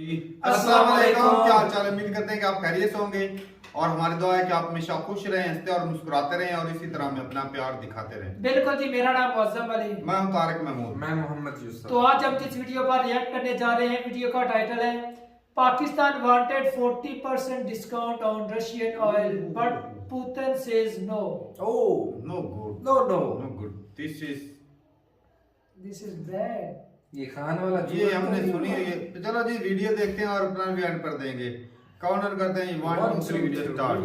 अस्सलाम वालेकुम, क्या हाल चाल। उम्मीद करते हैं कि आप खैरियत से होंगे और हमारी दुआ है कि आप हमेशा खुश रहें, हंसते और मुस्कुराते रहें और इसी तरह हमें अपना प्यार दिखाते रहें। बिल्कुल जी, मेरा नाम मौसम अली। मैं हूं तारिक महमूद। मैं मोहम्मद यूसुफ। तो आज हम जिस वीडियो पर रिएक्ट करने जा रहे हैं, वीडियो का टाइटल है Pakistan wanted 40% discount on Russian oil but Putin says no. Oh no good, no no no good, this is bad. ये खान वाला ये हमने सुनी है। ये तो चलो जी वीडियो देखते हैं और अपना भी एंड कर देंगे। काउंटर करते हैं 1 2 3 वीडियो स्टार्ट।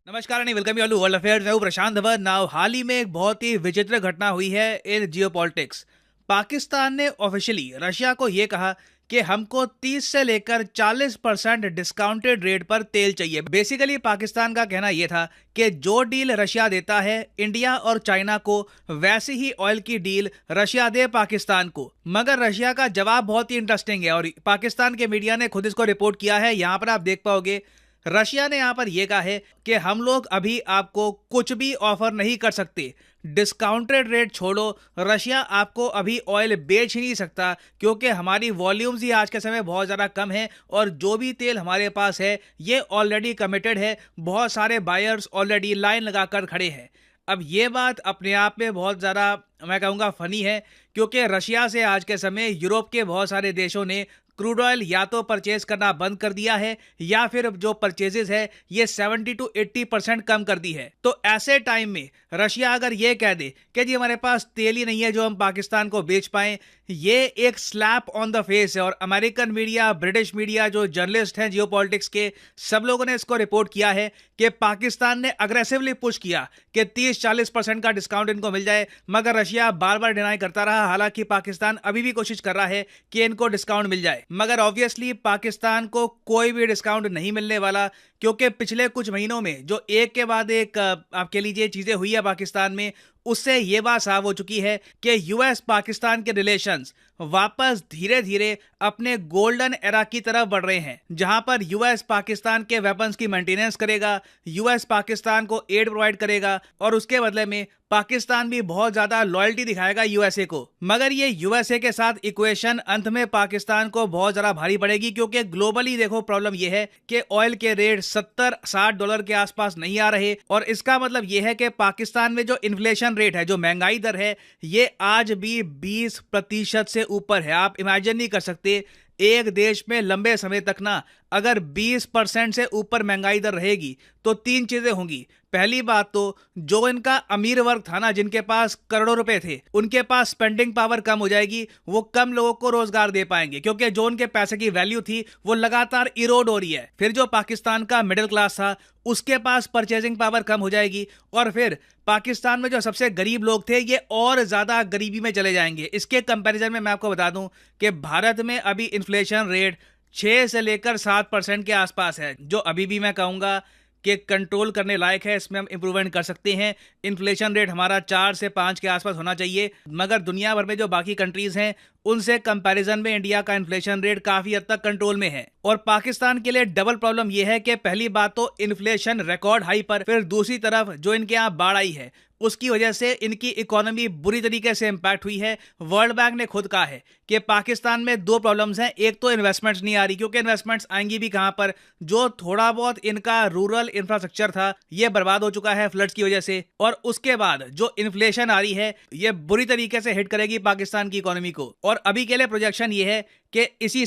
नमस्कार and welcome you all to world affairs. मैं हूं प्रशांत धवन। नाउ हाल ही में एक बहुत ही विचित्र घटना हुई है इन जियोपॉलिटिक्स। पाकिस्तान ने ऑफिशियली रशिया को यह कहा कि हमको 30 से लेकर 40% डिस्काउंटेड रेट पर तेल चाहिए। बेसिकली पाकिस्तान का कहना यह था कि जो डील रशिया देता है इंडिया और चाइना को, वैसी ही ऑयल की डील रशिया दे पाकिस्तान को। मगर रशिया का जवाब बहुत ही इंटरेस्टिंग है और पाकिस्तान के मीडिया ने खुद इसको रिपोर्ट किया है। यहां पर आप देख पाओगे रशिया ने यहां पर यह कहा है कि हम लोग अभी आपको कुछ भी ऑफर नहीं कर सकते। डिस्काउंटेड रेट छोड़ो, रशिया आपको अभी ऑयल बेच ही नहीं सकता क्योंकि हमारी वॉल्यूम्स ही आज के समय बहुत ज़्यादा कम है और जो भी तेल हमारे पास है ये ऑलरेडी कमिटेड है। बहुत सारे बायर्स ऑलरेडी लाइन लगाकर खड़े हैं। अब ये बात अपने आप में बहुत ज़्यादा मैं कहूँगा फ़नी है क्योंकि रशिया से आज के समय यूरोप के बहुत सारे देशों ने क्रूड ऑयल या तो परचेज करना बंद कर दिया है या फिर जो परचेजेस है ये 70 to 80% कम कर दी है। तो ऐसे टाइम में रशिया अगर ये कह दे कि जी हमारे पास तेल ही नहीं है जो हम पाकिस्तान को बेच पाएं, ये एक स्लैप ऑन द फेस है। और अमेरिकन मीडिया, ब्रिटिश मीडिया, जो जर्नलिस्ट हैं जियोपॉलिटिक्स के, सब लोगों ने इसको रिपोर्ट किया है कि पाकिस्तान ने अग्रेसिवली पुश किया कि 30-40% का डिस्काउंट इनको मिल जाए, मगर रशिया बार बार डिनाई करता रहा। हालांकि पाकिस्तान अभी भी कोशिश कर रहा है कि इनको डिस्काउंट मिल जाए, मगर ऑब्वियसली पाकिस्तान को कोई भी डिस्काउंट नहीं मिलने वाला क्योंकि पिछले कुछ महीनों में जो एक के बाद एक आप कह लीजिए चीजें हुई है पाकिस्तान में, उससे ये बात साफ हो चुकी है कि यूएस पाकिस्तान के रिलेशंस वापस धीरे धीरे अपने गोल्डन एरा की तरफ बढ़ रहे हैं, जहां पर यूएस पाकिस्तान के वेपन्स की मेंटेनेंस करेगा, यूएस पाकिस्तान को एड प्रोवाइड करेगा और उसके बदले में पाकिस्तान भी बहुत ज्यादा लॉयल्टी दिखाएगा यूएसए को। मगर ये यूएसए के साथ इक्वेशन अंत में पाकिस्तान को बहुत ज्यादा भारी पड़ेगी क्योंकि ग्लोबली देखो प्रॉब्लम यह है कि ऑयल के रेट $70-60 के आसपास नहीं आ रहे और इसका मतलब यह है कि पाकिस्तान में जो इन्फ्लेशन रेट है, जो महंगाई दर है, ये आज भी 20% से ऊपर है। आप इमेजिन नहीं कर सकते एक देश में लंबे समय तक ना अगर 20% से ऊपर महंगाई दर रहेगी तो तीन चीजें होंगी। पहली बात तो जो इनका अमीर वर्ग था ना, जिनके पास करोड़ों रुपए थे, उनके पास स्पेंडिंग पावर कम हो जाएगी, वो कम लोगों को रोजगार दे पाएंगे क्योंकि जो उनके पैसे की वैल्यू थी वो लगातार इरोड हो रही है। फिर जो पाकिस्तान का मिडिल क्लास था उसके पास परचेजिंग पावर कम हो जाएगी और फिर पाकिस्तान में जो सबसे गरीब लोग थे ये और ज्यादा गरीबी में चले जाएंगे। इसके कंपैरिजन में मैं आपको बता दूं कि भारत में अभी इन्फ्लेशन रेट 6 से लेकर 7% के आसपास है, जो अभी भी मैं कहूंगा कि कंट्रोल करने लायक है। इसमें हम इंप्रूवमेंट कर सकते हैं। इन्फ्लेशन रेट हमारा 4 से 5 के आसपास होना चाहिए, मगर दुनिया भर में जो बाकी कंट्रीज हैं उनसे कंपैरिजन में इंडिया का इन्फ्लेशन रेट काफी हद तक कंट्रोल में है। और पाकिस्तान के लिए डबल प्रॉब्लम यह है कि पहली बात तो इन्फ्लेशन रिकॉर्ड हाई पर, फिर दूसरी तरफ जो इनके यहाँ बाढ़ आई है उसकी वजह से इनकी इकोनॉमी बुरी तरीके से इंपैक्ट हुई है। वर्ल्ड बैंक ने खुद कहा है कि पाकिस्तान में दो प्रॉब्लम्स हैं। एक तो इन्वेस्टमेंट्स नहीं आ रही क्योंकि इन्वेस्टमेंट्स आएंगी भी कहां पर, जो थोड़ा बहुत इनका रूरल इंफ्रास्ट्रक्चर था ये बर्बाद हो चुका है फ्लड्स की वजह से। और उसके बाद जो इन्फ्लेशन आ रही है ये बुरी तरीके से हिट करेगी पाकिस्तान की इकोनॉमी को। और अभी के लिए प्रोजेक्शन ये है कि इसी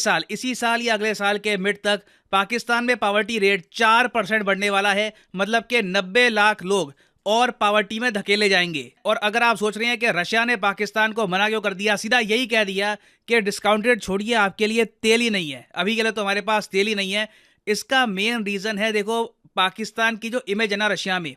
साल या अगले साल के मिड तक पाकिस्तान में पॉवर्टी रेट 4% बढ़ने वाला है, मतलब कि 90 लाख लोग और पॉवर्टी में धकेले जाएंगे। और अगर आप सोच रहे हैं कि रशिया ने पाकिस्तान को मना क्यों कर दिया, सीधा यही कह दिया कि डिस्काउंटेड छोड़िए, आपके लिए तेल ही नहीं है, अभी के लिए तो हमारे पास तेल ही नहीं है। इसका मेन रीजन है, देखो पाकिस्तान की जो इमेज है ना रशिया में,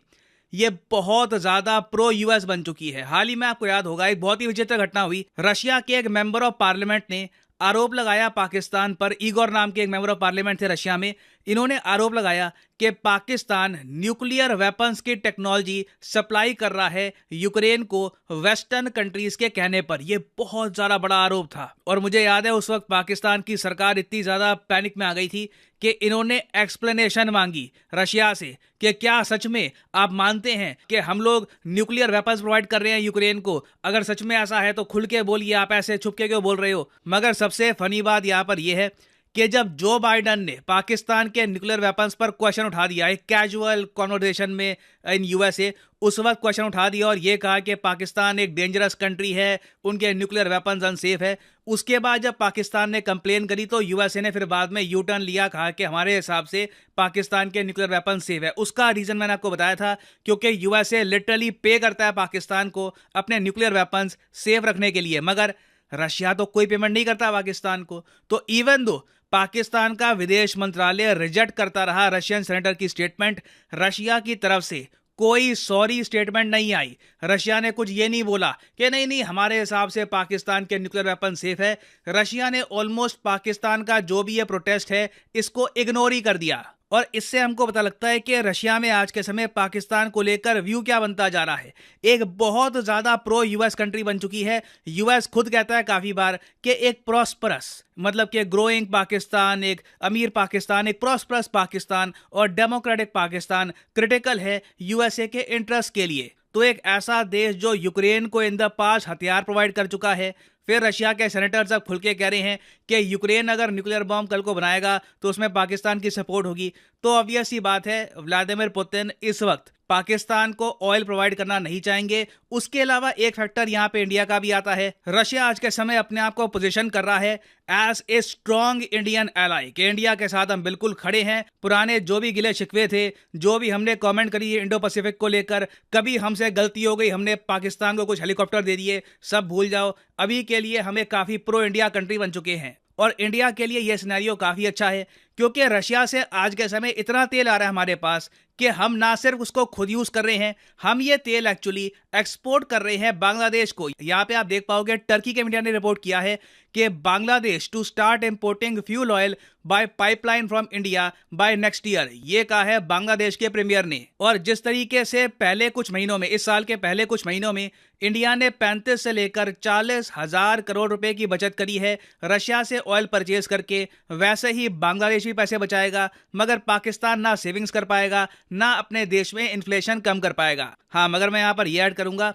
ये बहुत ज्यादा प्रो यूएस बन चुकी है। हाल ही में आपको याद होगा एक बहुत ही विचित्र घटना हुई। रशिया के एक मेंबर ऑफ पार्लियामेंट ने आरोप लगाया पाकिस्तान पर, ईगोर नाम के एक मेंबर ऑफ पार्लियामेंट थे रशिया में, इन्होंने आरोप लगाया कि पाकिस्तान न्यूक्लियर वेपन्स की टेक्नोलॉजी सप्लाई कर रहा है यूक्रेन को वेस्टर्न कंट्रीज के कहने पर। यह बहुत ज़्यादा बड़ा आरोप था और मुझे याद है उस वक्त पाकिस्तान की सरकार इतनी ज़्यादा पैनिक में आ गई थी कि इन्होंने एक्सप्लेनेशन मांगी रशिया से कि क्या सच में आप मानते हैं कि हम लोग न्यूक्लियर वेपन्स प्रोवाइड कर रहे हैं यूक्रेन को? अगर सच में ऐसा है तो खुल के बोलिए, आप ऐसे छुप के क्यों बोल रहे हो? मगर सबसे फनी बात यहाँ पर यह है कि जब जो बाइडन ने पाकिस्तान के न्यूक्लियर वेपन्स पर क्वेश्चन उठा दिया एक कैजुअल कॉन्वर्सेशन में इन यूएसए, उस वक्त क्वेश्चन उठा दिया और ये कहा कि पाकिस्तान एक डेंजरस कंट्री है, उनके न्यूक्लियर वेपन्स अनसेफ है। उसके बाद जब पाकिस्तान ने कंप्लेन करी तो यूएसए ने फिर बाद में यू टर्न लिया, कहा कि हमारे हिसाब से पाकिस्तान के न्यूक्लियर वेपन सेफ है। उसका रीजन मैंने आपको बताया था, क्योंकि यूएसए लिटरली पे करता है पाकिस्तान को अपने न्यूक्लियर वेपन्स सेफ रखने के लिए, मगर रशिया तो कोई पेमेंट नहीं करता पाकिस्तान को। तो इवन दो पाकिस्तान का विदेश मंत्रालय रिजेक्ट करता रहा रशियन सेनेटर की स्टेटमेंट, रशिया की तरफ से कोई सॉरी स्टेटमेंट नहीं आई। रशिया ने कुछ ये नहीं बोला कि नहीं नहीं हमारे हिसाब से पाकिस्तान के न्यूक्लियर वेपन सेफ है। रशिया ने ऑलमोस्ट पाकिस्तान का जो भी ये प्रोटेस्ट है इसको इग्नोर ही कर दिया। और इससे हमको पता लगता है कि रशिया में आज के समय पाकिस्तान को लेकर व्यू क्या बनता जा रहा है। एक बहुत ज्यादा प्रो यूएस कंट्री बन चुकी है। यूएस खुद कहता है काफी बार कि एक प्रॉस्परस, मतलब कि ग्रोइंग पाकिस्तान, एक अमीर पाकिस्तान, एक प्रॉस्परस पाकिस्तान और डेमोक्रेटिक पाकिस्तान क्रिटिकल है यूएसए के इंटरेस्ट के लिए। तो एक ऐसा देश जो यूक्रेन को इन द पास्ट हथियार प्रोवाइड कर चुका है, फिर रशिया के सेनेटर्स अब खुल के कह रहे हैं कि यूक्रेन अगर न्यूक्लियर बॉम्ब कल को बनाएगा तो उसमें पाकिस्तान की सपोर्ट होगी। तो ऑब्वियस सी बात है व्लादिमीर पुतिन इस वक्त पाकिस्तान को ऑयल प्रोवाइड करना नहीं चाहेंगे। उसके अलावा एक फैक्टर यहाँ पे इंडिया का भी आता है। रशिया आज के समय अपने आप को पोजीशन कर रहा है as a strong Indian ally, कि इंडिया के साथ हम बिल्कुल खड़े हैं। पुराने जो भी गिले शिकवे थे, जो भी हमने कमेंट करी है इंडो पैसिफिक को लेकर, कभी हमसे गलती हो गई, हमने पाकिस्तान को कुछ हेलीकॉप्टर दे दिए, सब भूल जाओ। अभी के लिए हमें काफी प्रो इंडिया कंट्री बन चुके हैं और इंडिया के लिए यह सिनेरियो काफी अच्छा है, क्योंकि रशिया से आज के समय इतना तेल आ रहा है हमारे पास कि हम ना सिर्फ उसको खुद यूज कर रहे हैं, हम ये तेल एक्चुअली एक्सपोर्ट कर रहे हैं बांग्लादेश को। यहाँ पे आप देख पाओगे टर्की के मीडिया ने रिपोर्ट किया है कि Bangladesh to start importing fuel oil by pipeline from India by next year. ये कहा है बांग्लादेश के प्रीमियर ने। और जिस तरीके से पहले कुछ महीनों में, इस साल के पहले कुछ महीनों में इंडिया ने 35 से लेकर 40,000 करोड़ रुपए की बचत करी है रशिया से ऑयल परचेज करके, वैसे ही बांग्लादेश भी पैसे बचाएगा, मगर पाकिस्तान ना सेविंग्स कर पाएगा ना अपने देश में इन्फ्लेशन कम कर पाएगा। हाँ, मगर मैं यहां पर यह ऐड करूंगा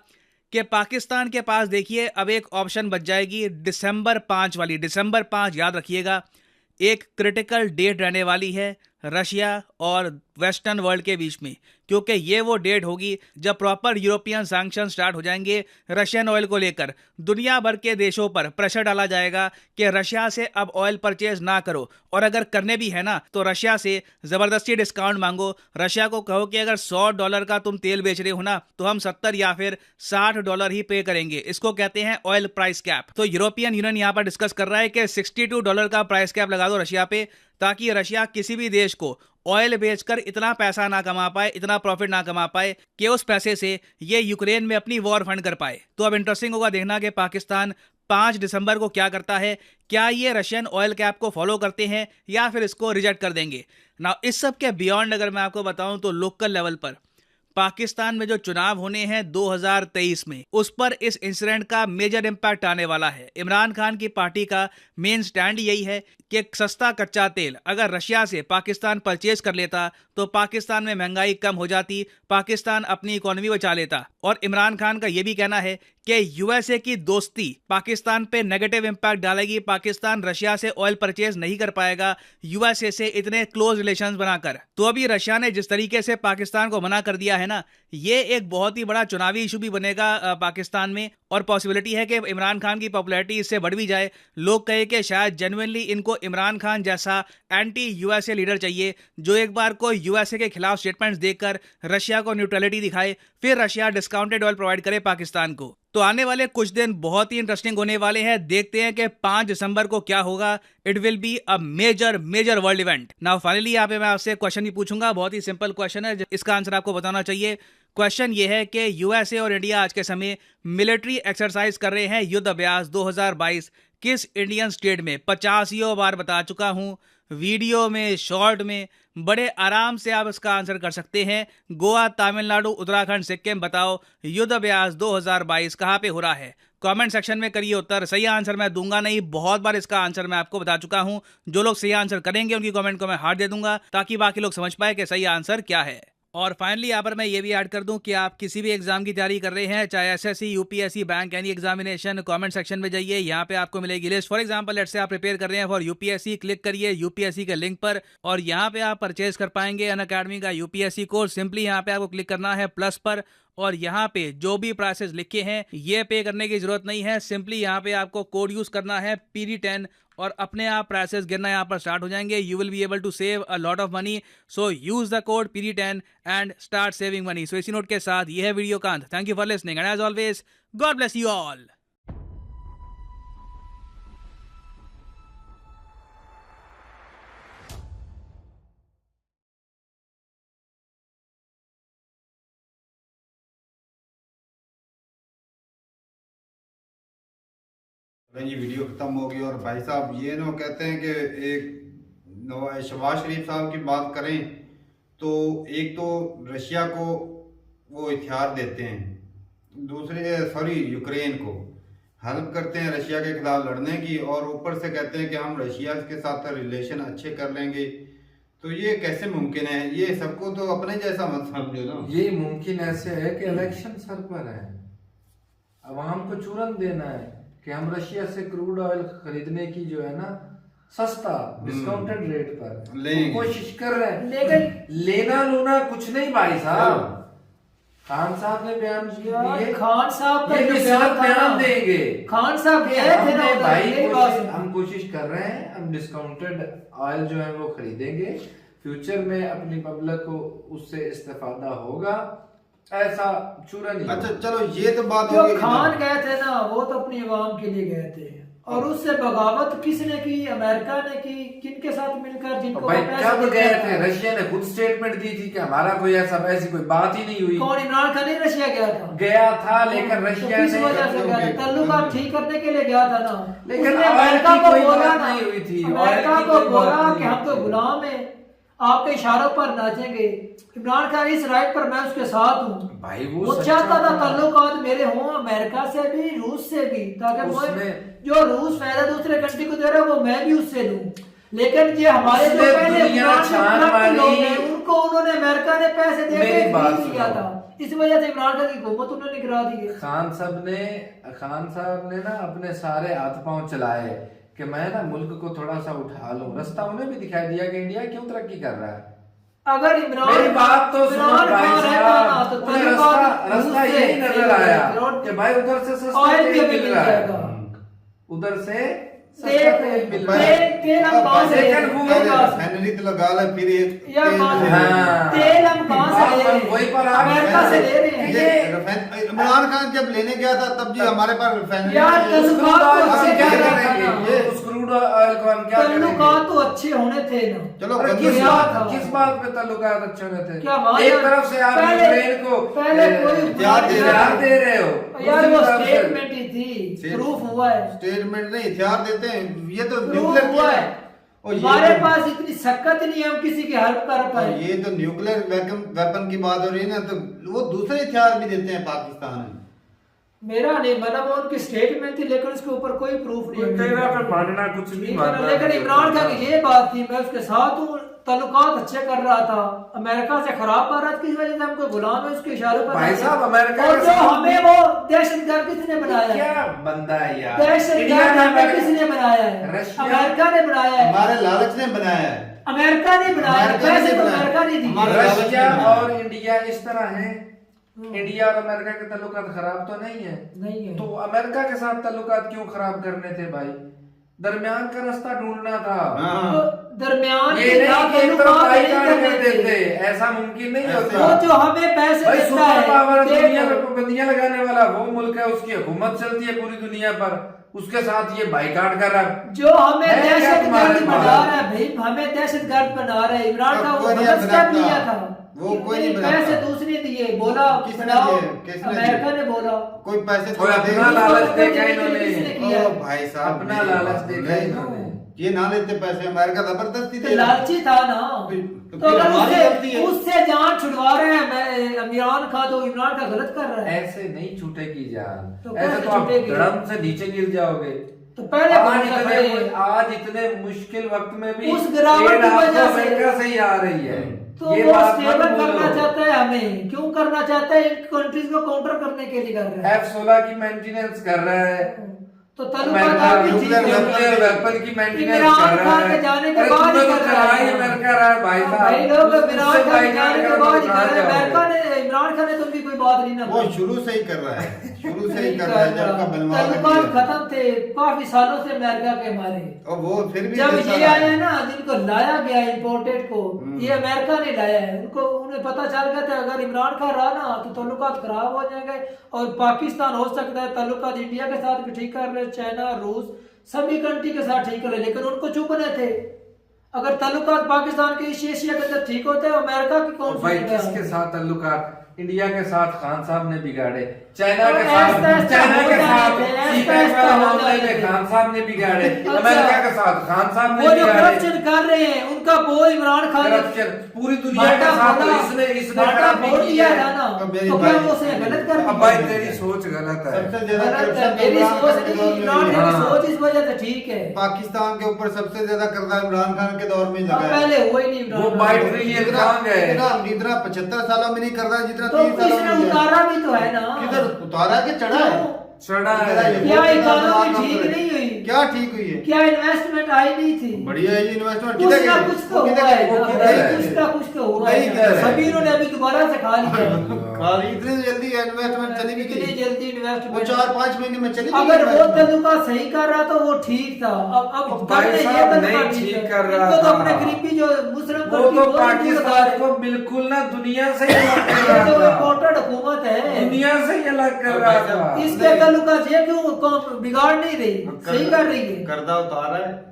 कि पाकिस्तान के पास देखिए अब एक ऑप्शन बच जाएगी दिसंबर 5 वाली। दिसंबर 5 याद रखिएगा, एक क्रिटिकल डेट रहने वाली है रशिया और वेस्टर्न वर्ल्ड के बीच में, क्योंकि ये वो डेट होगी जब प्रॉपर यूरोपियन सैंक्शन स्टार्ट हो जाएंगे रशियन ऑयल को लेकर। दुनिया भर के देशों पर प्रेशर डाला जाएगा कि रशिया से अब ऑयल परचेज ना करो, और अगर करने भी है ना तो रशिया से जबरदस्ती डिस्काउंट मांगो। रशिया को कहो कि अगर $100 का तुम तेल बेच रहे हो ना तो हम 70 या फिर $60 ही पे करेंगे। इसको कहते हैं ऑयल प्राइस कैप। तो यूरोपियन यूनियन यहाँ पर डिस्कस कर रहा है कि $62 का प्राइस कैप लगा दो रशिया पे, ताकि रशिया किसी भी देश को ऑयल बेचकर इतना पैसा ना कमा पाए, इतना प्रॉफिट ना कमा पाए कि उस पैसे से ये यूक्रेन में अपनी वॉर फंड कर पाए। तो अब इंटरेस्टिंग होगा देखना कि पाकिस्तान 5 दिसंबर को क्या करता है। क्या ये रशियन ऑयल कैप को फॉलो करते हैं या फिर इसको रिजेक्ट कर देंगे। ना इस सब के बियॉन्ड अगर मैं आपको बताऊं तो लोकल लेवल पर पाकिस्तान में जो चुनाव होने हैं 2023 में, उस पर इस इंसिडेंट का मेजर इंपैक्ट आने वाला है। इमरान खान की पार्टी का मेन स्टैंड यही है कि सस्ता कच्चा तेल अगर रशिया से पाकिस्तान परचेज कर लेता तो पाकिस्तान में महंगाई कम हो जाती, पाकिस्तान अपनी इकोनॉमी बचा लेता। और इमरान खान का यह भी कहना है कि यूएसए की दोस्ती पाकिस्तान पे नेगेटिव इंपैक्ट डालेगी, पाकिस्तान रशिया से ऑयल परचेज नहीं कर पाएगा यूएसए से इतने क्लोज रिलेशंस बनाकर। तो अभी रशिया ने जिस तरीके से पाकिस्तान को मना कर दिया है ना, ये एक बहुत ही बड़ा चुनावी इशू भी बनेगा पाकिस्तान में, और पॉसिबिलिटी है कि इमरान खान की पॉपुलैरिटी इससे बढ़ भी जाए। लोग कहे कि शायद जेन्युइनली इनको इमरान खान जैसा एंटी यूएसए लीडर चाहिए, जो एक बार को यूएसए के खिलाफ स्टेटमेंट्स देकर रशिया को न्यूट्रलिटी दिखाए, फिर रशिया डिस्काउंटेड ऑयल प्रोवाइड करे पाकिस्तान को। तो आने वाले कुछ दिन बहुत ही इंटरेस्टिंग होने वाले हैं। देखते हैं कि 5 दिसंबर को क्या होगा। It will be a major world event. Now finally यहाँ पे मैं आपसे क्वेश्चन ही पूछूंगा, बहुत ही सिंपल क्वेश्चन है, इसका आंसर आपको बताना चाहिए। क्वेश्चन ये है कि यूएसए और इंडिया आज के समय मिलिट्री एक्सरसाइज कर रहे हैं युद्ध अभ्यास 2022 किस इंडियन स्टेट में। 85 बार बता चुका हूं, वीडियो में, शॉर्ट में, बड़े आराम से आप इसका आंसर कर सकते हैं। गोवा, तमिलनाडु, उत्तराखंड, सिक्किम, बताओ युद्ध अभ्यास 2022 कहाँ पे हो रहा है? कमेंट सेक्शन में करिए उत्तर। सही आंसर मैं दूंगा नहीं, बहुत बार इसका आंसर मैं आपको बता चुका हूं। जो लोग सही आंसर करेंगे उनकी कमेंट को मैं हार्ट दे दूंगा, ताकि बाकी लोग समझ पाए कि सही आंसर क्या है। और फाइनली यहाँ पर मैं ये भी ऐड कर दूं कि आप किसी भी एग्जाम की तैयारी कर रहे हैं, चाहे SSC, UPSC, bank, any examination, comment section में जाइए, यहाँ पे आपको मिलेगी list. For example let's say आप प्रिपेयर कर रहे हैं फॉर यूपीएससी, क्लिक करिए यूपीएससी के लिंक पर और यहाँ पे आप परचेज कर पाएंगे अनअकैडमी का यूपीएससी कोर्स। सिंपली यहाँ पे आपको क्लिक करना है प्लस पर और यहाँ पे जो भी प्राइसेस लिखे हैं ये पे करने की जरूरत नहीं है। सिंपली यहाँ पे आपको कोड यूज करना है PD10 और अपने आप प्राइसेस गिरना यहाँ पर स्टार्ट हो जाएंगे। You will be able to save a lot of money, so use the code PD10 and start saving money. So इसी नोट के साथ ये है वीडियो का अंत। Thank you for listening and as always God bless you all. ये video खत्म हो गई और भाई साहब ये ना कहते हैं कि एक शहबाज शरीफ साहब की बात करें तो एक तो रशिया को वो हथियार देते हैं, दूसरे यूक्रेन को हेल्प करते हैं रशिया के खिलाफ लड़ने की, और ऊपर से कहते हैं कि हम रशिया के साथ रिलेशन अच्छे कर लेंगे। तो ये कैसे मुमकिन है? ये सबको तो अपने जैसा मत समझो ना। ये मुमकिन ऐसे है कि इलेक्शन सर पर है, अवाम को चूरन देना है कि हम रशिया से क्रूड ऑयल खरीदने की जो है ना सस्ता डिस्काउंटेड रेट पर लेंगे। कोशिश कर रहे हैं, लेकिन लेना लूना कुछ नहीं भाई साहब। खान साहब ने बयान दिए, खान साहब का ये भी गलत बयान देंगे। खान साहब गए थे ना उधर, भाई यही बात है। हम कोशिश कर रहे हैं, हम डिस्काउंटेड ऑयल जो है वो खरीदेंगे, फ्यूचर में अपनी पब्लिक को उससे इस्तेफादा होगा, ऐसा चूरा नहीं। अच्छा चलो ये तो बात जो होगी। खान गए थे ना वो तो अपनी आवाम के लिए गए थे, और उससे बगावत किसने की? अमेरिका ने की। किनके साथ मिलकर? जिनको भाई पैसे कब देते गए हैं। थे? रशिया ने खुद स्टेटमेंट दी थी कि हमारा कोई ऐसी कोई बात ही नहीं हुई। कौन? इमरान खान नहीं रशिया गया था? गया था लेकिन रशिया तो किस ने वजह से गया था? ताल्लुकात ठीक करने के लिए गया था ना। लेकिन उसने ऑयल अमेरिका की को कोई बोला बात ना, नहीं हुई थी। अमेरिका ऑयल की को कोई बोला बात कि नहीं हम तो हुई। गुलाम हैं, आपके इशारों पर नाचेंगे। इमरान खान इस राइट पर मैं उसके साथ हूँ। भाई वो चाहता था ताल्लुकात मेरे हों अमेरिका से भी, रूस से भी, ताकि जो रूस फायदा दूसरे कंट्री को दे रहा है वो मैं भी उससे लूं। लेकिन ये हमारे जो पहले लोग हैं उनको उन्होंने अमेरिका ने पैसे दे के किया था, इस वजह से इमरान खान की हुकूमत उन्होंने गिरा दी है। खान साहब ने ना अपने सारे हाथ पांव चलाए कि मैं ना मुल्क को थोड़ा सा उठा लूं। रास्ता उन्हें भी दिखाई दिया कि इंडिया क्यों तरक्की कर रहा है। अगर इमरान मेरी बात तो सुनो भाई साहब, तो उन्हें रास्ता यही नजर आया कि भाई उधर से सस्ता तेल मिल रहा है, उधर से सस्ता तेल मिल रहा है। तेल हम कहां से हेनरी तो लगा ले फिर तेल हम कहां से ले रहे हैं? वही पर अमेरिका से ले रहे हैं। इमरान खान जब लेने गया था तब जी हमारे पास यार क्रूड ऑयल को हम क्या करेंगे? ताल्लुकात तो अच्छे होने थे ना। चलो किस बात पे ताल्लुकात अच्छे होने थे? क्या एक तरफ से आप यूक्रेन को पहले कोई हथियार दे रहे हो, यार वो स्टेटमेंट ही थी, प्रूफ हुआ है। स्टेटमेंट नहीं, हथियार देते हैं, ये तो प्रूफ हुआ है। हमारे पास इतनी शक्कत नहीं है हम किसी की हेल्प कर पाए। ये तो न्यूक्लियर वेपन की बात हो रही है ना, तो वो दूसरे हथियार भी देते हैं पाकिस्तान में। मेरा नहीं माना, वो उनकी स्टेटमेंट थी, लेकिन उसके ऊपर कोई प्रूफ नहीं है। मानना कुछ नहीं, लेकिन इमरान खान की ये बात थी, मैं उसके साथ हूँ, ताल्लुकात अच्छे कर रहा था। अमेरिका से खराब कर रहा था, किस वजह से हमको गुलाम है उसके इशारे पर। भाई साहब अमेरिका और जो हमें वो दहशतगर्द किसने बनाया? क्या बंदा है यार? दहशतगर्द हमें किसने बनाया है? अमेरिका ने बनाया है। हमारे लालच ने बनाया है, अमेरिका ने बनाया, पैसे तो अमेरिका ने दिए। रशिया और इंडिया इस तरह है, इंडिया और अमेरिका के ताल्लुकात खराब तो नहीं है, नहीं है। तो अमेरिका के साथ ताल्लुकात क्यों खराब करने थे भाई? दरमियान का रास्ता ढूंढना था। तो दरमियान ये नहीं कि एक तरफ बाइकाट कर देते, ऐसा मुमकिन नहीं होता। वो जो हमें पैसे भाई देता सुपर है, पावर दुनिया में पाबंदियां लगाने वाला वो मुल्क है, उसकी हुकूमत चलती है पूरी दुनिया पर, उसके साथ ये बाइकाट कर रहा है। जो हमें दहशतगर्द बना रहा है भाई, हमें दहशतगर्द बना रहा है। इमरान का वो गलत स्टेप लिया था, वो कोई नहीं पैसे दूसरे दिए, बोला अमेरिका ने बोला कोई पैसे अपना लालच देखा इन्होंने, भाई साहब अपना लालच देखा इन्होंने। ये ना लेते पैसे, अमेरिका जबरदस्ती तो दे रहा है। लालची था ना। तो तो फिर अगर हमारी गलती है। उससे जान छुड़वा रहे हैं मैं इमरान खान, तो इमरान का गलत कर रहा है। ऐसे नहीं छूटेगी जान, तो ऐसे कैसे तो आप छूटेगी? धड़म से नीचे गिर जाओगे। तो पहले आज इतने मुश्किल वक्त में भी उस गिरावट एड की आपको वजह से अमेरिका से ही आ रही है। तो ये वो बात मत स्टेबल भूलो। करना चाहता है, हमें क्यों करना चाहता है? इन कंट्रीज को काउंटर करने के लिए कर रहा है। F-16 की मेंटेनेंस कर रहा है, तो तल्लुकात आपकी ठीक है। न्यूक्लियर वेपन की मेंटेनेंस इमरान कर रहा खान है। के जाने के अरे बाद ही तुमने तो कर रहा चला ही है। अमेरिका रहा है भाई साहब। भाई लोग उससे इमरान खान के जाने के बाद ही कहाँ कर रहा है। जाओगे? अमेरिका ने, इमरान खान ने तो उनकी कोई बात नहीं ना। वो शुरू से ही कर रहा है, शुरू से ही कर रहा है, जब का बनवा तल्लुकात खत्म थे काफी सालों से अमेरिका के हमारे। और वो फिर भी जब जैसा ये रहा आए है। हैं ना, जिनको लाया गया इंपोर्टेड को, ये अमेरिका ने लाया है। उनको उन्हें पता चल गया था अगर इमरान खान रहा ना तो ताल्लुकात खराब हो जाएंगे, और पाकिस्तान हो सकता है ताल्लुकात इंडिया के साथ भी ठीक कर रहे, चाइना, रूस, सभी कंट्री के साथ ठीक कर रहे, लेकिन उनको चुपने थे। अगर ताल्लुकात पाकिस्तान के एशिया के अंदर ठीक होते हैं, अमेरिका की कौन भाई सी किसके साथ ताल्लुकात? इंडिया के साथ खान साहब ने बिगाड़े, चाइना तो के साथ ऐसा हो जाते हैं, सीपैक ऐसा हो मामले जाते में हैं। खान साहब ने बिगाड़े, अच्छा। अमेरिका के साथ खान साहब ने वो जो बिगाड़े। करप्शन कर रहे हैं उनका बोल इमरान खान ने करप्शन पूरी दुनिया के साथ तो इसने बाटा खराबी फोड़ की दिया है। था ना, तो तो मेरी क्या भाई- वो उसे गलत कर दिया? अब भाई तेरी सोच गलत है। सबसे ज्यादा गलत है, करप्शन तो मेरी इमरान सोच खान के नहीं, दौर में इमरान हुई है। खान की हाँ। सोच इस वजह से ठीक है। पाकिस्तान के ऊपर सबसे ज्यादा कर्जा इमरान खान के दौर में ही अब लगा है। पहले हुआ ही नहीं इमरान वो खान। बाइट ट्रिलियन कहाँ गए? जितना 75 सालों में नहीं कर रहा जितना तो 30 सालों किसने में किया। उतारा भी तो है ना। किधर उतारा के चढ़ा है? चढ़ा इधर है। ये क्या बहुत इकोनॉमी ज्यादा ठीक काम नहीं हुई? क्या ठीक हुई है? क्या इन्वेस्टमेंट आई नहीं थी? बढ़िया है ये इन्वेस्टमेंट। कुछ किधर ना गई? कुछ तो वो किधर हुआ है गई? वो ना, किधर है? कुछ ना कुछ तो हुआ वही है किधर ना। है? सभी इन्होंने अभी दोबारा से खा लिया है। खाली इतनी जल्दी इन्वेस्टमेंट चली भी इतनी गई। जल्दी वो इन्वेस्टमेंट 4-5 महीने में चली अगर वो investment। तल्लुका सही कर रहा तो वो ठीक था। अब अब करने भाई ये साहब तल्लुका नहीं ठीक है। कर रहा इनको तो था। अपने गरीबी जो मुस्लिम वो कंट्री तो वो नहीं पाकिस्तान बता को बिल्कुल ना दुनिया से ही अलग कर रहे। ये तो रहा था। इम्पोर्टेड हुकूमत है, दुनिया से ही अलग कर रहा था। इसके तल्लुका ये क्यों बिगाड़ नहीं रही, सही कर रही है। कर्जा उतारा है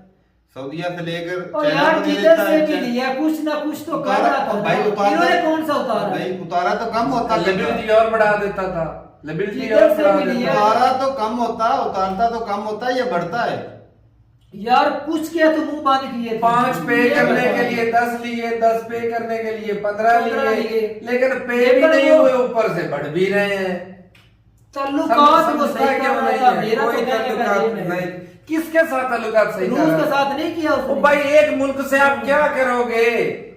सऊदीया से लेकर और चाइना यार को दे जिधर देता से है। भी लिया कुछ ना कुछ तो कर उतारा- रहा था भाई ना। उतारा- इन्होंने कौन सा उतारा? भाई उतारा तो कम होता कर्जा। लिबिलिटी और बढ़ा देता था, लिबिलिटी जिधर और से बढ़ा भी देता लिया। था। उतारा तो कम होता, उतारता तो कम होता, ये बढ़ता है। यार कुछ किया तो मुंह बंद किए थे। 5 पे ये करने बताओ। के लिए 10 लिए, 10 पे करने के लिए 15 15 लिए, लिए। लेकिन पे भी लेकिन नहीं वो- हुए, ऊपर से बढ़ भी रहे हैं। तल्लुकात वो समझता सही क्यों कर नहीं रहा था, है? मेरा तो कोई कहने का ताल्लुकात ये है। नहीं। किसके साथ ताल्लुकात सही रूस कर रहा के है? साथ नहीं किया ओ उसने। भाई एक मुल्क से आप क्या करोगे?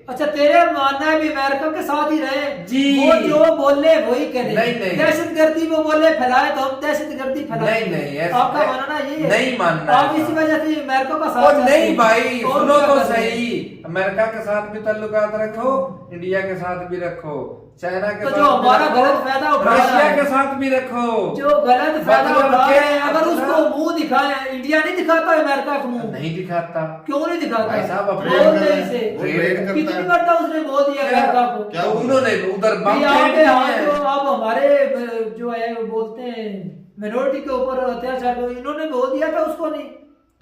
अच्छा तेरे मानना है भी अमेरिका के साथ ही रहे जी। वो जो बोले वही करे। नहीं, नहीं। दहशतगर्दी वो बोले फैलाए तो हम दहशतगर्दी फैलाए। नहीं, नहीं, ऐसा- आपका मानना ये है? नहीं मानना आप ऐसा। इसी वजह से अमेरिका का ओ साथ चाहते नहीं हैं। भाई, और सुनो क्या तो कर रहे हैं? सही। अमेरिका के साथ भी ताल्लुकात रखो, इंडिया के साथ भी रखो, चाइना के तो साथ जो भी हमारा रखो, गलत फायदा उठा रहा रशिया है। के साथ भी रखो। जो गलत फायदा मतलब उठा के- रहे हैं, अगर उसको मुंह दिखाए, इंडिया नहीं दिखाता अमेरिका को मुंह। नहीं दिखाता। क्यों नहीं दिखाता? भाई साहब, अपने बोल कर दे रहे हैं। इसे। वो ट्रेड करता कितनी है। मरता उसने बोल दिया क्या? अमेरिका को। क्या तो बोला? उन्होंने उधर बम भी फेंक आपके दिए हाथ हैं। जो आप हमारे जो है वो बोलते हैं मिनोरिटी के ऊपर अत्याचार करो, इन्होंने बोल दिया था उसको नहीं।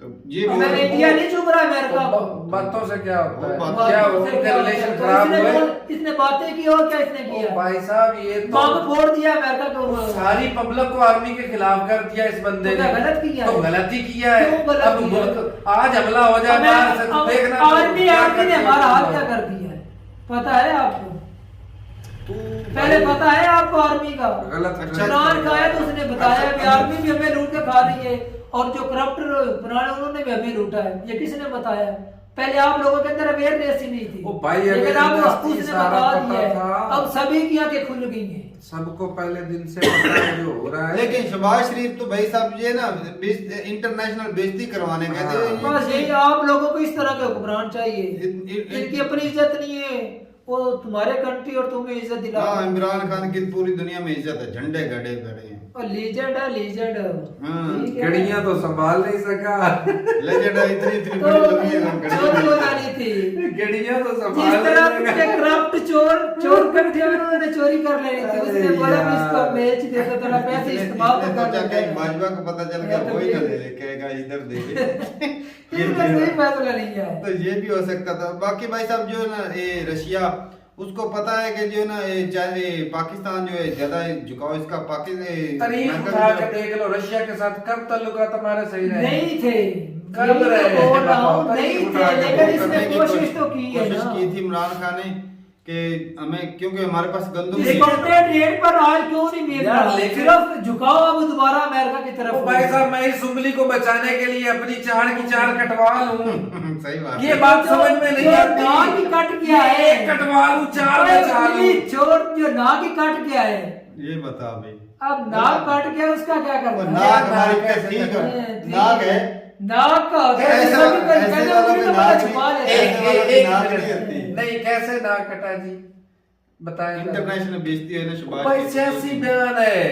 तो ये भी मैंने इंडिया नहीं चुप रहा अमेरिका को। बातों से क्या होता है? वो बातों क्या बातों से उनके क्या होता है? रिलेशन तो खराब इसने हुए? इसने बातें की और क्या इसने ओ किया? भाई साहब, ये तो बम फोड़ दिया अमेरिका के ऊपर। सारी पब्लिक को आर्मी के खिलाफ कर दिया इस बंदे तो ने। क्या गलत किया तो है? गलती किया है। क्यों गलत अब किया है? मुल्क आज हमला हो जाए बाहर से तो देखना तो आर्मी क्या आर्मी ने करती है हमारा हाल तुम क्या लोग। कर दिया है पता है आपको? पहले पता है आपको आर्मी का? गलत अच्छा, इमरान का है तो उसने बताया कि अच्छा, आर्मी भी हमें लूट के खा रही है और जो करप्ट बनाने उन्होंने भी हमें लूटा है। ये किसने बताया? पहले आप लोगों के अंदर अवेयरनेस ही नहीं थी। ओ भाई, लेकिन अब awareness उसने सारा बता पता दिया है। था। अब सभी की आंखें खुल गई हैं। सबको पहले दिन से पता है जो हो रहा है। लेकिन शहबाज शरीफ तो भाई साहब ये ना इंटरनेशनल बेइज्जती करवाने गए थे। बस यही आप लोगों को इस तरह के हुक्मरान चाहिए। इन- इनकी अपनी इज्जत नहीं है, वो तुम्हारे कंट्री और तुम्हें इज्जत दिला। हाँ, इमरान खान की पूरी दुनिया में इज्जत है, झंडे गड़े खड़े हैं। और लीजेंड है लीजेंड। हाँ, ठीक है। गड़ियां तो संभाल नहीं सका। लेजेंड है, इतनी इतनी तो बड़ी लंबी है, हम चोरी हो गड़े जानी थी। गड़ियां तो जिस संभाल तरह नहीं के सका। करप्ट चोर करते हुए उन्होंने चोरी कर लेनी थी। उसने अरे बोला भी यार। इसको बेच देता थोड़ा पैसे इस्तेमाल तो कर सोचा लेते कि हैं। भाजपा को पता चल गया, वही ना ले ले कहेगा इधर दे दे। इसने सही फैसला लिया है। तो ये भी हो सकता था। बाकी भाई साहब जो है ना ये रशिया, उसको पता है कि जो ना ये चाहे पाकिस्तान जो है ज्यादा झुकाव इसका तारीख पाकिस्तान उठा के देख लो, रशिया के साथ कब ताल्लुकात हमारे सही रहे? नहीं थे। कर रहे हैं, बोल रहा हूँ, बताओ, नहीं उठा थे, के लेकिन वो इसने करने की कोशिश तो की है कोशिश ना। की थी इमरान खान ने कि हमें, क्योंकि हमारे पास गंदम डिस्काउंटेड रेट पर ऑयल क्यों नहीं मिल यार, रहा? लेकिन- सिर्फ झुकाओ अब दोबारा अमेरिका की तरफ। ओ भाई साहब, मैं इस उंगली को बचाने के लिए अपनी चाड़ की चाड़ कटवा लूं, सही बात ये है। बात समझ में नहीं आती। नाक ही कट गया है, एक कटवा लूं, चार बचा लूं। छोड़, जो नाक ही कट गया है, ये बता भाई, अब नाक कट गया उसका क्या वो करना? नाक हमारी कैसे ठीक करना है, है? नाक है, नाक का होता है, ऐसे सभी को ऐसे कहते वालों हैं, की तो नाक बड़ा छुपा नहीं- लेते हैं। ऐसे वालों की नाक नहीं मिनट। होती। नहीं, कैसे ना कटा जी, बताएं जरा। इंटरनेशनल बेइज्जती है ना सुभाष भाई की। सियासी बयान है,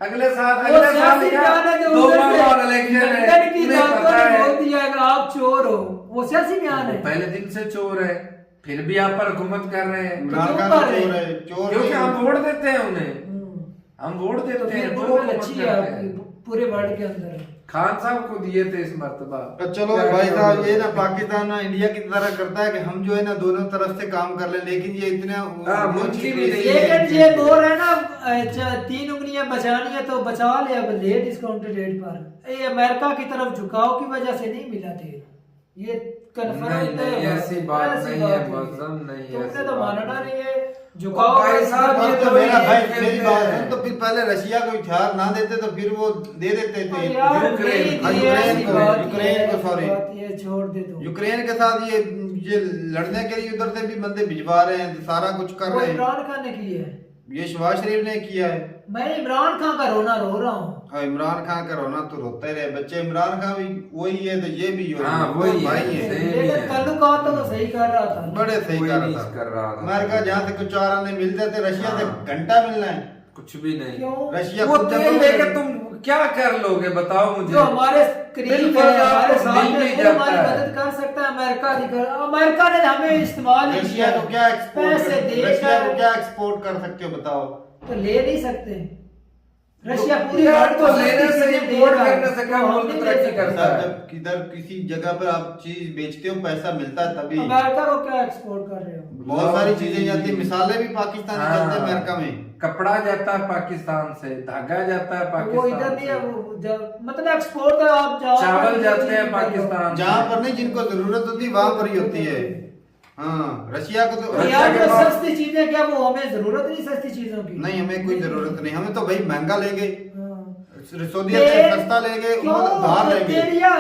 अगले साल वो अगले साल सियासी क्या बयान है जो 2 उधर से और इलेक्शन है, लंदन की तुम्हें दांतों पता ने है। बोल दिया कि आप चोर हो, वो सियासी बयान है। पहले दिन से चोर है, फिर भी आप पर हुकूमत कर रहे हैं, इमरान क्यों खान कर रहे चोर हैं? है, चोर क्योंकि नहीं। हम वोट देते हैं उन्हें, हम्म। हम वोट तो देते फिर हैं, तो गुडविल हुकूमत अच्छी है करते आपकी हैं। पूरे वर्ल्ड के अंदर। खान साहब को दिए थे इस मर्तबा। तो चलो क्या भाई किया साहब, उन्होंने? ये ना पाकिस्तान ना इंडिया की तरह करता है कि हम जो है ना दोनों तरफ से काम कर ले, लेकिन ये इतना मुमकिन ही नहीं है। लेकिन ये बोल रहे हैं ना, 3 उंगलियां बचानी है तो बचा ले, अब ले डिस्काउंटेड रेट पर। ये अमेरिका की तरफ झुकाव की वजह से नहीं मिला तेल, ये कन्फर्म नहीं, नहीं, ऐसी बात नहीं है, मौजूद नहीं है, तुमने ऐसी तो बात मानना नहीं। नहीं है, झुकाव। भाई साहब, ये तो तो मेरा भाई ये मेरी कहते बात हैं। सुन, तो फिर पहले रशिया को हथियार ना देते तो फिर वो दे देते थे। यार यूक्रेन- नहीं दिए, ऐसी यूक्रेन को- बात यूक्रेन है, को, ऐसी sorry। बात है, छोड़ दे दो। यूक्रेन के साथ ये लड़ने के लिए उधर से भी बंदे भिजवा रहे हैं, सारा कुछ कर वो रहे हैं। इमरान खान ने की है, ये शहबाज शरीफ ने किया है। मैं इमरान खान का रोना रो रहा हूँ। हाँ, इमरान खान का रोना तो रोता ही रहे, बच्चे इमरान खान भी वही है तो ये भी हाँ, वही है। भाई है। सही लेकिन है। ताल्लुकात तो वो सही कर रहा था। बड़े सही कोई कर नहीं रहा कर रहा था। था। अमेरिका जहाँ से कुछ 4 आने मिलते थे, रशिया से हाँ। घंटा मिलना है। कुछ भी नहीं। क्यों? रशिया वो खुद तेल जब- लेके तुम क्या कर लोगे, बताओ मुझे। जो हमारे करीब बिल्कुल है, आपको हमारे साथ मिल है, भी वो जाता हमारी है। मदद कर सकता है। अमेरिका नहीं कर, अमेरिका ने हमें इस्तेमाल ही रशिया किया। को क्या एक्सपोर्ट पैसे रशिया को देकर क्या एक्सपोर्ट कर सकते हो बताओ। तो ले नहीं सकते। रशिया पूरी यार, वर्ल्ड तो को लेने से सस्ती import देगा। करने से क्या तो हम मुल्क नहीं तरक्की ले सकते। करता है? जब किधर किसी जगह पर आप चीज बेचते हो, पैसा मिलता है तभी। अमेरिका को क्या एक्सपोर्ट कर रहे हो? बहुत सारी चीजें जाती है, मिसालें भी पाकिस्तान से चलते हैं अमेरिका में। कपड़ा जाता है पाकिस्तान से, धागा जाता है वो पाकिस्तान इधर नहीं है, से, वो मतलब एक्सपोर्ट है, आप जाओ चावल जाते हैं पाकिस्तान से। जहाँ पर नहीं जिनको जरूरत होती है वहां पर ही होती है। हाँ, रशिया को तो रशिया यार के जो पास- सस्ती चीजें, क्या वो हमें जरूरत नहीं सस्ती चीजों की? नहीं, हमें कोई जरूरत नहीं, हमें तो भाई महंगा लेंगे, हाँ। सऊदीया से सस्ता लेंगे, क्यों? उधार लेंगे। तेलिया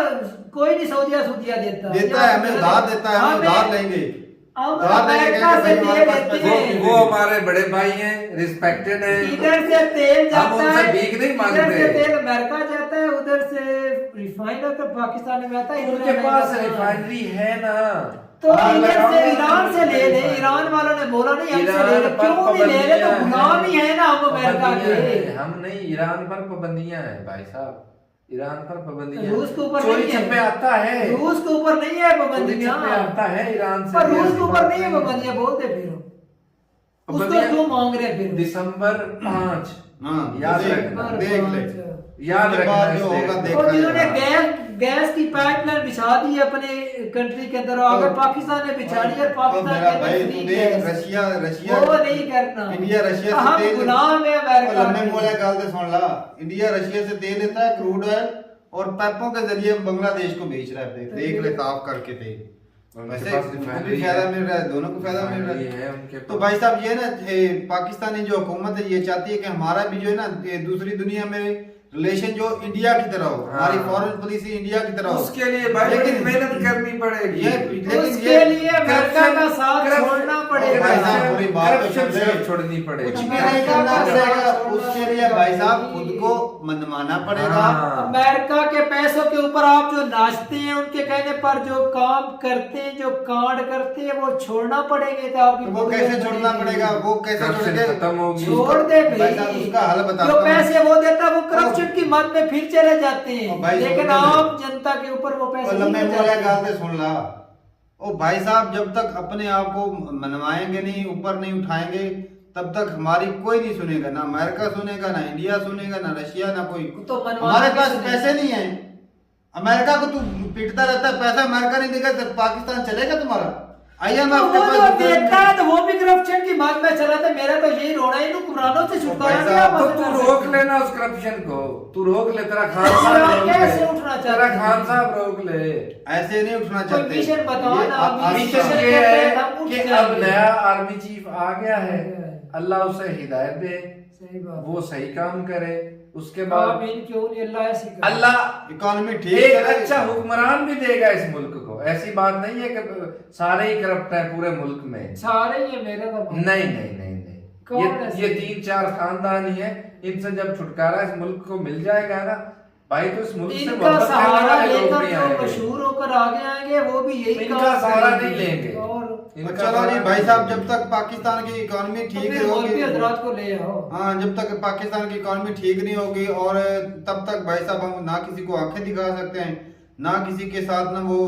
कोई नहीं सऊदीया देता है हमें, उधार देता है, हम उधार लेंगे। हम उधार लेके अमेरिका कहेंगे से भाई हमारे तेल पास लेते पैसे हैं। वो हमारे बड़े भाई हैं, रिस्पेक्टेड हैं। इधर से तेल जाता हम उनसे है, भीख नहीं इधर मांगते। से तेल अमेरिका जाता है, उधर से रिफाइंड होकर पाकिस्तान में आता है। उनके इतना पास महंगा रिफाइनरी है ना, तो हाँ, इधर से लगाओ ईरान से ले ले। ना। ईरान वालों ने बोला नहीं हमसे ईरान ले ले, पर क्यों नहीं ले रहे? तो पाबंदियां गुलाम ही है ना हम अमेरिका पाबंदियां के। हैं। हम नहीं, ईरान पर पाबंदियां हैं भाई साहब, ईरान पर पाबंदियां। रूस के ऊपर चोरी नहीं है। छप्पे आता है, रूस के ऊपर नहीं है चोरी पाबंदियां, छप्पे आता है ईरान से। पर रूस ऐसी के ऊपर बात नहीं है पाबंदियां, बोलते फिर उसको पाबंदियां- क्यों मांग रहे फिर? दिसंबर 5 हाँ, याद देख- रखना, देख ले। याद उसके रखना बाद इस जो डेट होगा को। देखा और जिन्होंने जाएगा। गैस की पाइपलाइन बिछा दी है अपने कंट्री के अंदर, अगर पाकिस्तान ने बिछानी है, पाकिस्तान मेरा के भाई अंदर तू free देख, गैस। रशिया वो नहीं करना। इंडिया रशिया से हम तेल गुलाम है अमेरिका लम्बे के। मोले गाल दे सुन ला, इंडिया रशिया से तेल लेता है, क्रूड ऑयल, और पाइपों के जरिए बांग्लादेश को बेच रहा है। देख ले साफ करके तेल। उनके वैसे पास उनको रिफाइनरी भी फायदा है। मिल रहा है, दोनों को फायदा मिल रहा रिफाइनरी है। है उनके तो पास। भाई साहब ये ना पाकिस्तानी जो हुकूमत है ये चाहती है कि हमारा भी जो है ना दूसरी दुनिया में रिलेशन जो इंडिया की तरह हो, हमारी हाँ। फॉरेन पॉलिसी इंडिया की तरह हो। उसके लिए भाई बड़ी मेहनत करनी पड़ेगी। लेकिन उसके लिए अमेरिका का साथ छोड़ना पड़ेगा। भाई साहब पूरी बात तो करप्शन सुन से ले। छोड़नी पड़ेगी। कुछ भी नहीं करना पड़ेगा, उसके लिए भाई साहब खुद को मनमाना पड़ेगा। हाँ। अमेरिका के पैसों के ऊपर आप जो नाचते हैं, उनके कहने पर जो काम करते हैं, जो कांड करते हैं, वो छोड़ना पड़ेंगे। तो आपकी तो वो कैसे छोड़ना पड़ेगा, वो कैसे करप्शन छोड़ेंगे? खत्म होगी। छोड़ दे भाई भाई। साहब उसका हल बताता जो हूँ। पैसे वो देता है, वो करप्शन की मद में फिर चले जाते ओ हैं, भाई लेकिन सुन ले। आम जनता के ऊपर वो पैसे और लम्बे नहीं मोले जाते। गाल दे सुन ला। ओ भाई साहब जब तक अपने आप को मनवाएंगे नहीं, ऊपर नहीं उठाएंगे, तब तक हमारी कोई नहीं सुनेगा। ना अमेरिका सुनेगा, ना इंडिया सुनेगा, ना रशिया, ना कोई। तो मनवाना हमारे भी पास सुनेगा। पैसे नहीं है। अमेरिका को तू पीटता रहता है, पैसा अमेरिका नहीं देगा तो पाकिस्तान चलेगा तुम्हारा? IMF वो के जो पास देता है तो वो भी करप्शन की बात में चला था। मेरा तो यही रोना है, कुमरानों से छुटकारा भाई क्या साहब, तो तू रोक लेना उस करप्शन को, तू रोक ले, तेरा खान साहब रोक कैसे ले, उठना चाहते तेरा हैं? खान साहब रोक ले। ऐसे नहीं उठना कोई चाहते। मिशन बताओ ये ना, आ- मिशन मिशन ये कहते हैं, है हम उठ कि अब जाएंगे। नया आर्मी चीफ आ गया है, अल्लाह उसे हिदायत दे, सही बात। वो सही काम करे। उसके बाद आमीन, क्यों नहीं, अल्लाह ऐसी करे। अल्लाह इकोनॉमी ठीक एक है। अच्छा हुक्मरान भी देगा इस मुल्क को। ऐसी बात नहीं है कि सारे ही करप्ट हैं पूरे मुल्क में। सारे ही है मेरा तो मानना। नहीं नहीं नहीं नहीं, कौन ऐसे? ये 3-4 खानदान ही है, इनसे जब छुटकारा इस मुल्क को मिल जाएगा ना भाई, तो इस मुल्क से इनका मोहब्बत करने सहारा वाले लोग लेकर भी जो आएंगे। मशहूर होकर आगे आएंगे वो भी यही इनका काम सहारा करेंगे। नहीं लेंगे। और इनका चलो सहारा जी नहीं भाई साहब, लेंगे। जब तक पाकिस्तान की इकोनॉमी ठीक फिर नहीं मौलवी होगी, हजरात को ले आओ। हाँ जब तक पाकिस्तान की इकोनॉमी ठीक नहीं होगी, और तब तक भाई साहब हम ना किसी को आंखें दिखा सकते हैं, ना किसी के साथ ना वो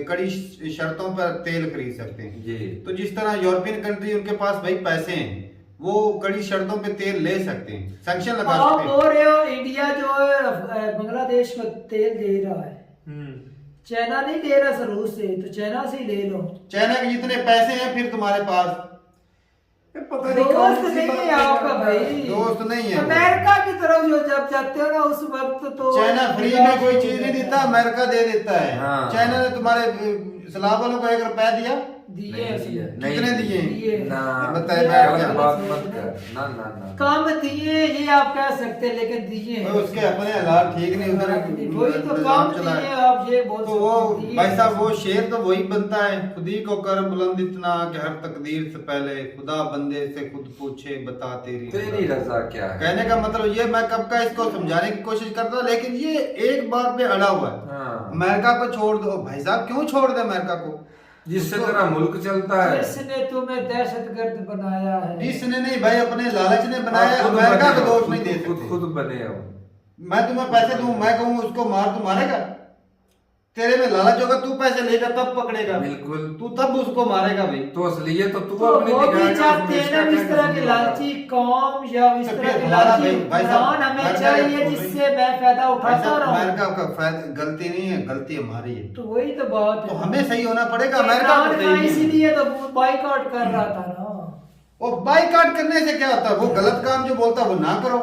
कड़ी शर्तों पर तेल खरीद सकते हैं। जी। तो जिस तरह यूरोपियन कंट्री, उनके पास भाई पैसे हैं, वो कड़ी शर्तों पे तेल ले सकते हैं, सैंक्शन लगा आप सकते हैं। बोल रहे हो इंडिया जो है बांग्लादेश को तेल दे रहा है, चाइना नहीं दे रहा सर रूस से, तो चाइना से ही ले लो। चाइना के जितने पैसे हैं फिर तुम्हारे पास, पता नहीं कौन दोस्त सी नहीं बात है कर आपका रहा भाई, है। दोस्त नहीं है वो। अमेरिका की तरफ जो जब जाते हो ना उस वक्त तो चाइना फ्री में कोई चीज नहीं देता, अमेरिका दे देता है। हाँ। चाइना ने तुम्हारे सलाह वालों को 1 रुपया दिया, दिए नहीं उसने। दिए, कितने दिए? दिए। ना बताए दिए, बैठ गलत जा। बात मत कर, ना ना ना। काम दिए ये आप कह सकते हैं, लेकिन दिए हैं। भाई उसके अपने हालात ठीक नहीं, उधर वही तो निजाम काम चला दिए है। आप ये बोल तो वो सकते हैं, भाई दिए। साहब, वो शेर तो वही बनता है, खुद ही को कर बुलंद इतना कि हर तकदीर से पहले खुदा बंदे से खुद पूछे बता तेरी रजा क्या है। कहने का मतलब ये, मैं कब का इसको समझाने की कोशिश करता हूँ, लेकिन ये एक बात पे अड़ा हुआ है। हाँ। अमेरिका को छोड़ दो भाई साहब, क्यों छोड़ दे अमेरिका को? जिससे तेरा मुल्क चलता है। जिसने तुम्हें दहशतगर्द बनाया है, इसने नहीं भाई, अपने लालच ने बनाया, आप खुद अमेरिका बने को हो, दोष नहीं दे खुद सकते। खुद बने हो। मैं तुम्हें पैसे दूं, मैं कहूँ उसको मार, तू मारेगा? तेरे में लालच होगा, तू पैसे लेगा तब पकड़ेगा, बिल्कुल। तू तब उसको मारेगा भाई। तो असलियत तो तू तो अपनी वो भी निगाह चाहते हैं ना इस तरह की लालची कौम या इस तो तरह फिर की हमारा लालची भाई साहब, हुक्मरान हमें अमेरिका चाहिए का जिससे मैं फायदा भाई उठाता साहब, रहूं। अमेरिका का गलती नहीं है, गलती हमारी है। तो वही तो बात तो है। हमें सही होना पड़ेगा, अमेरिका को इमरान सही खान नहीं है। इसीलिए तो बाइकआउट कर रहा था ना। वो बाइकआउट करने से क्या होता है? वो गलत काम जो बोलता है वो ना करो।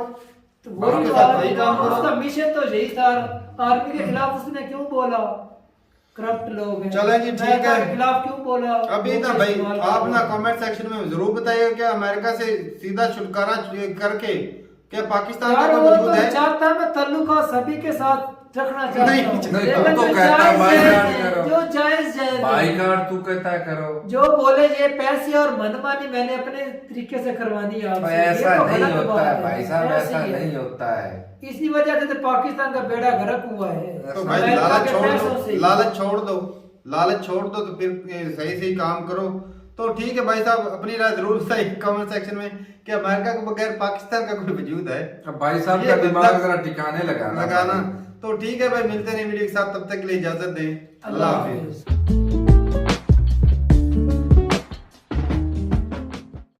तो वही उसके तो साथ आर्मी वही काम करो। उसका मिशन तो यही था। आर्मी के खिलाफ उसने क्यों बोला? करप्ट लोग हैं। चलो जी, ठीक अमेरिका है। के खिलाफ क्यों बोला? अभी ना लोग भाई, इस्तेमाल आप करो। ना कमेंट सेक्शन में जरूर बताइएगा कि अमेरिका से सीधा छुटकारा करके क्या पाकिस्तान का यार कोई वो वजूद तो है? चाहता है मैं ताल्लुकात सभी के साथ रखना चाहता नहीं, हूं। नहीं, लेकिन तुम तो जो कहता जायज बाइकआउट है, करो। जो जायज है, बाइकआउट तू कहता है करो। जो बोले ये पैसे और मनमानी मैंने अपने तरीके से करवानी है आपसे, ये ऐसा तो नहीं गलत होता बात है भाई साहब, ऐसी ऐसा है। नहीं होता है। इसी वजह से तो पाकिस्तान का बेड़ा गर्क हुआ है। तो भाई अमेरिका लालच के छोड़ पैसों दो, से। लालच छोड़ दो, लालच छोड़ दो, तो फिर सही सही काम करो। तो ठीक है भाई साहब, अपनी राय जरूर बताइए कमेंट सेक्शन में कि अमेरिका के बगैर पाकिस्तान का कोई वजूद है? अब भाई साहब ये का बंदा- दिमाग जरा ठिकाने लगाना लगाना। तो ठीक है भाई, मिलते नहीं वीडियो के साथ, तब तक के लिए इजाजत दें। अल्लाह हाफिज। हाफिज।